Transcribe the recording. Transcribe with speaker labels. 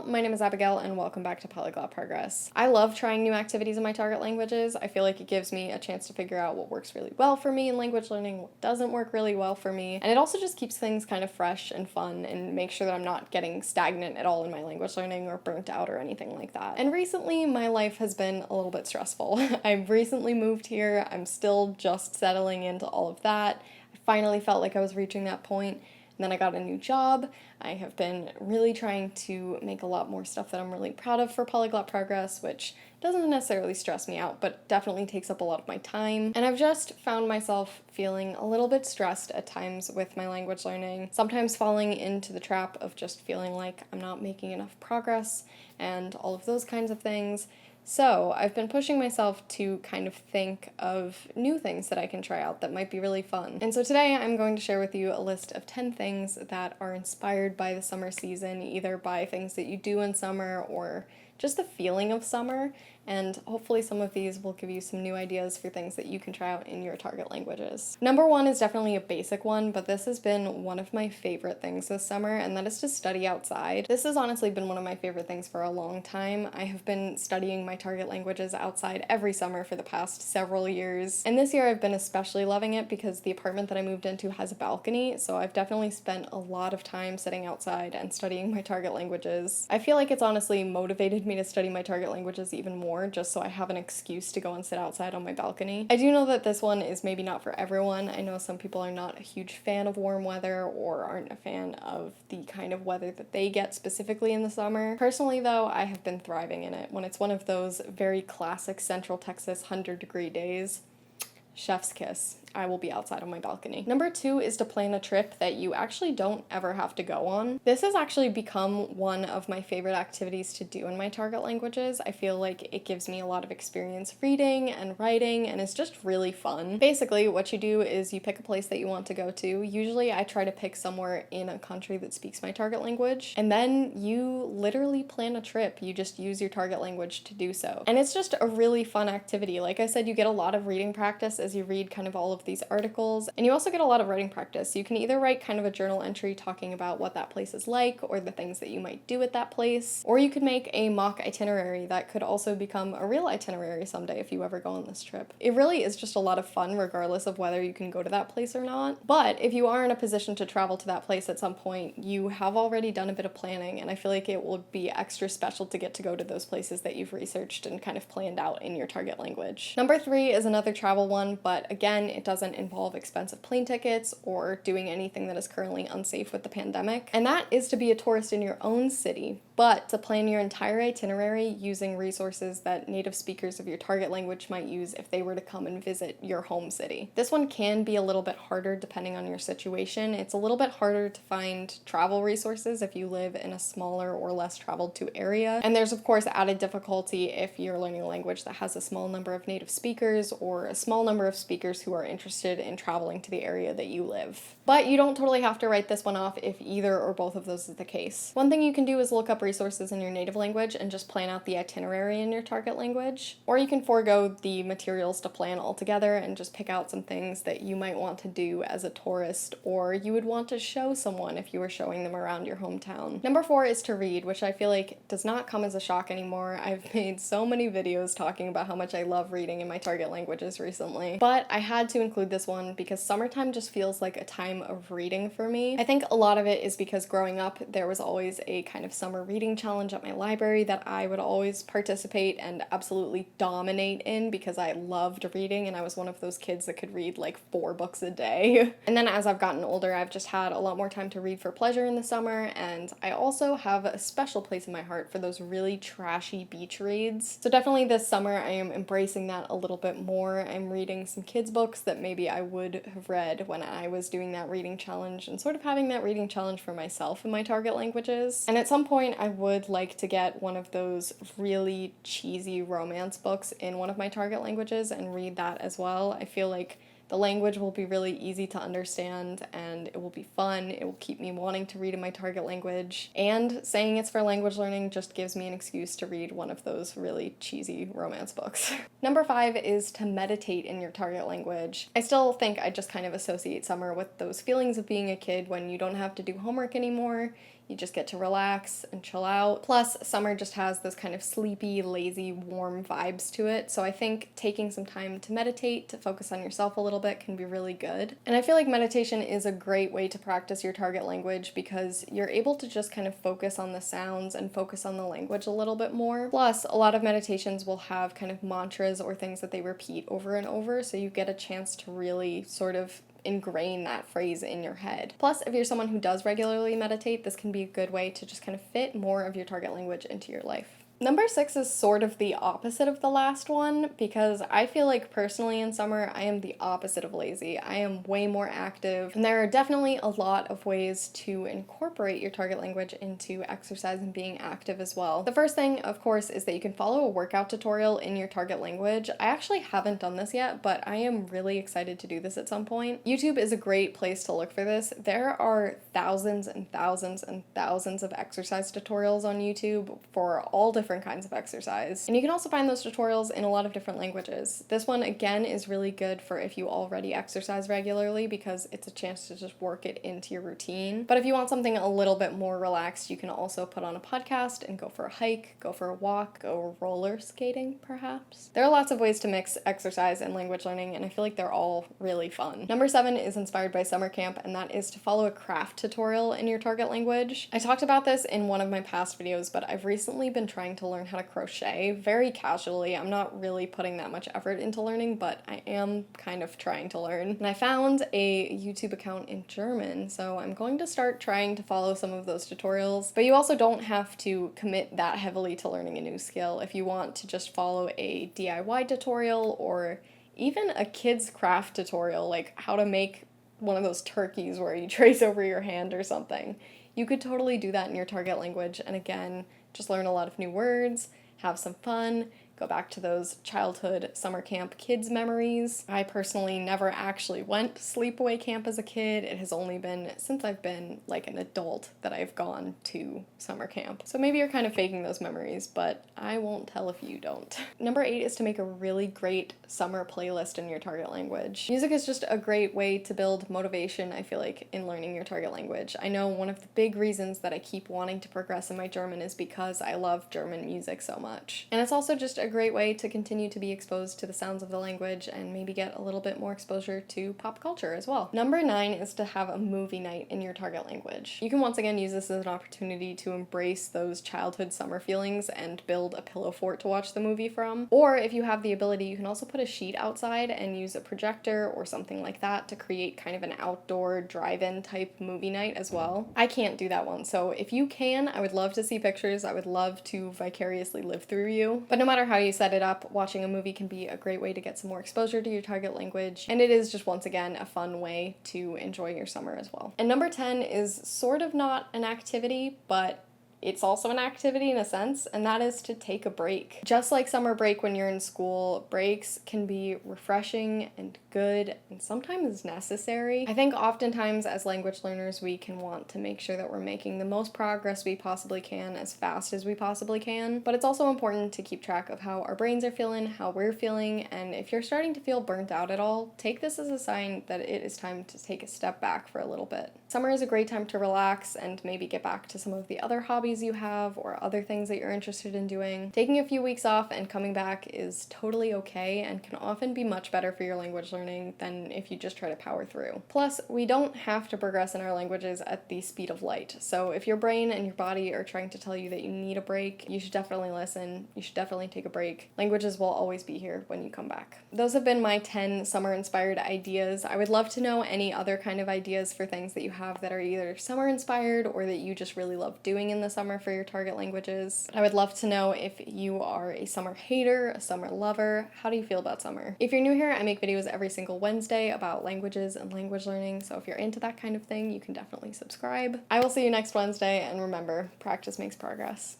Speaker 1: my name is Abigail and welcome back to Polyglot Progress. I love trying new activities in my target languages. I feel like it gives me a chance to figure out what works really well for me in language learning, what doesn't work really well for me, and it also just keeps things kind of fresh and fun and makes sure that I'm not getting stagnant at all in my language learning or burnt out or anything like that. And recently, my life has been a little bit stressful. I've recently moved here, I'm still just settling into all of that. I finally felt like I was reaching that point. And then I got a new job. I have been really trying to make a lot more stuff that I'm really proud of for Polyglot Progress, which doesn't necessarily stress me out, but definitely takes up a lot of my time. And I've just found myself feeling a little bit stressed at times with my language learning, sometimes falling into the trap of just feeling like I'm not making enough progress and all of those kinds of things. So I've been pushing myself to kind of think of new things that I can try out that might be really fun. And so today I'm going to share with you a list of 10 things that are inspired by the summer season, either by things that you do in summer or just the feeling of summer, and hopefully some of these will give you some new ideas for things that you can try out in your target languages. Number one is definitely a basic one, but this has been one of my favorite things this summer, and that is to study outside. This has honestly been one of my favorite things for a long time. I have been studying my target languages outside every summer for the past several years, and this year I've been especially loving it because the apartment that I moved into has a balcony, so I've definitely spent a lot of time sitting outside and studying my target languages. I feel like it's honestly motivated me to study my target languages even more, just so I have an excuse to go and sit outside on my balcony. I do know that this one is maybe not for everyone. I know some people are not a huge fan of warm weather or aren't a fan of the kind of weather that they get specifically in the summer. Personally though, I have been thriving in it. When it's one of those very classic Central Texas 100-degree days, chef's kiss. I will be outside on my balcony. Number two is to plan a trip that you actually don't ever have to go on. This has actually become one of my favorite activities to do in my target languages. I feel like it gives me a lot of experience reading and writing, and it's just really fun. Basically, what you do is you pick a place that you want to go to. Usually I try to pick somewhere in a country that speaks my target language, and then you literally plan a trip. You just use your target language to do so. And it's just a really fun activity. Like I said, you get a lot of reading practice as you read kind of all of these articles, and you also get a lot of writing practice. You can either write kind of a journal entry talking about what that place is like or the things that you might do at that place, or you could make a mock itinerary that could also become a real itinerary someday if you ever go on this trip. It really is just a lot of fun regardless of whether you can go to that place or not, but if you are in a position to travel to that place at some point, you have already done a bit of planning, and I feel like it will be extra special to get to go to those places that you've researched and kind of planned out in your target language. Number three is another travel one, but again, it doesn't involve expensive plane tickets or doing anything that is currently unsafe with the pandemic, and that is to be a tourist in your own city, but to plan your entire itinerary using resources that native speakers of your target language might use if they were to come and visit your home city. This one can be a little bit harder depending on your situation. It's a little bit harder to find travel resources if you live in a smaller or less traveled to area, and there's of course added difficulty if you're learning a language that has a small number of native speakers or a small number of speakers who are interested in traveling to the area that you live. But you don't totally have to write this one off if either or both of those is the case. One thing you can do is look up resources in your native language and just plan out the itinerary in your target language, or you can forego the materials to plan altogether and just pick out some things that you might want to do as a tourist or you would want to show someone if you were showing them around your hometown. Number four is to read, which I feel like does not come as a shock anymore. I've made so many videos talking about how much I love reading in my target languages recently, but I had to include this one because summertime just feels like a time of reading for me. I think a lot of it is because growing up there was always a kind of summer reading challenge at my library that I would always participate and absolutely dominate in because I loved reading and I was one of those kids that could read like 4 books a day. And then as I've gotten older, I've just had a lot more time to read for pleasure in the summer, and I also have a special place in my heart for those really trashy beach reads. So definitely this summer I am embracing that a little bit more. I'm reading some kids books that maybe I would have read when I was doing that reading challenge and sort of having that reading challenge for myself in my target languages. And at some point I would like to get one of those really cheesy romance books in one of my target languages and read that as well. I feel like the language will be really easy to understand and it will be fun. It will keep me wanting to read in my target language, and saying it's for language learning just gives me an excuse to read one of those really cheesy romance books. Number five is to meditate in your target language. I still think I just kind of associate summer with those feelings of being a kid when you don't have to do homework anymore. You just get to relax and chill out. Plus, summer just has this kind of sleepy, lazy, warm vibes to it. So I think taking some time to meditate, to focus on yourself a little bit can be really good. And I feel like meditation is a great way to practice your target language because you're able to just kind of focus on the sounds and focus on the language a little bit more. Plus, a lot of meditations will have kind of mantras or things that they repeat over and over, so you get a chance to really sort of ingrain that phrase in your head. Plus, if you're someone who does regularly meditate, this can be a good way to just kind of fit more of your target language into your life. Number 6 is sort of the opposite of the last one because I feel like personally in summer I am the opposite of lazy. I am way more active, and there are definitely a lot of ways to incorporate your target language into exercise and being active as well. The first thing, of course, is that you can follow a workout tutorial in your target language. I actually haven't done this yet, but I am really excited to do this at some point. YouTube is a great place to look for this. There are thousands and thousands and thousands of exercise tutorials on YouTube for all different kinds of exercise. And you can also find those tutorials in a lot of different languages. This one, again, is really good for if you already exercise regularly because it's a chance to just work it into your routine. But if you want something a little bit more relaxed, you can also put on a podcast and go for a hike, go for a walk, go roller skating, perhaps. There are lots of ways to mix exercise and language learning, and I feel like they're all really fun. Number 7 is inspired by summer camp, and that is to follow a craft tutorial in your target language. I talked about this in one of my past videos, but I've recently been trying to learn how to crochet very casually. I'm not really putting that much effort into learning, but I am kind of trying to learn. And I found a YouTube account in German, so I'm going to start trying to follow some of those tutorials. But you also don't have to commit that heavily to learning a new skill. If you want to just follow a DIY tutorial or even a kid's craft tutorial, like how to make one of those turkeys where you trace over your hand or something, you could totally do that in your target language. And again, just learn a lot of new words, have some fun, go back to those childhood summer camp kids memories. I personally never actually went sleepaway camp as a kid. It has only been since I've been like an adult that I've gone to summer camp. So maybe you're kind of faking those memories, but I won't tell if you don't. Number 8 is to make a really great summer playlist in your target language. Music is just a great way to build motivation, I feel like, in learning your target language. I know one of the big reasons that I keep wanting to progress in my German is because I love German music so much. And it's also just a great way to continue to be exposed to the sounds of the language and maybe get a little bit more exposure to pop culture as well. Number 9 is to have a movie night in your target language. You can once again use this as an opportunity to embrace those childhood summer feelings and build a pillow fort to watch the movie from. Or if you have the ability, you can also put a sheet outside and use a projector or something like that to create kind of an outdoor drive-in type movie night as well. I can't do that one, so if you can, I would love to see pictures. I would love to vicariously live through you. But no matter how you set it up, watching a movie can be a great way to get some more exposure to your target language, and it is just once again a fun way to enjoy your summer as well. And number 10 is sort of not an activity, but it's also an activity in a sense, and that is to take a break. Just like summer break when you're in school, breaks can be refreshing and good and sometimes necessary. I think oftentimes as language learners we can want to make sure that we're making the most progress we possibly can as fast as we possibly can, but it's also important to keep track of how our brains are feeling, how we're feeling, and if you're starting to feel burnt out at all, take this as a sign that it is time to take a step back for a little bit. Summer is a great time to relax and maybe get back to some of the other hobbies you have or other things that you're interested in doing. Taking a few weeks off and coming back is totally okay and can often be much better for your language learning than if you just try to power through. Plus, we don't have to progress in our languages at the speed of light. So if your brain and your body are trying to tell you that you need a break, you should definitely listen. You should definitely take a break. Languages will always be here when you come back. Those have been my 10 summer-inspired ideas. I would love to know any other kind of ideas for things that you have that are either summer-inspired or that you just really love doing in the summer for your target languages. I would love to know if you are a summer hater, a summer lover. How do you feel about summer? If you're new here, I make videos every single Wednesday about languages and language learning, so if you're into that kind of thing, you can definitely subscribe. I will see you next Wednesday, and remember, practice makes progress.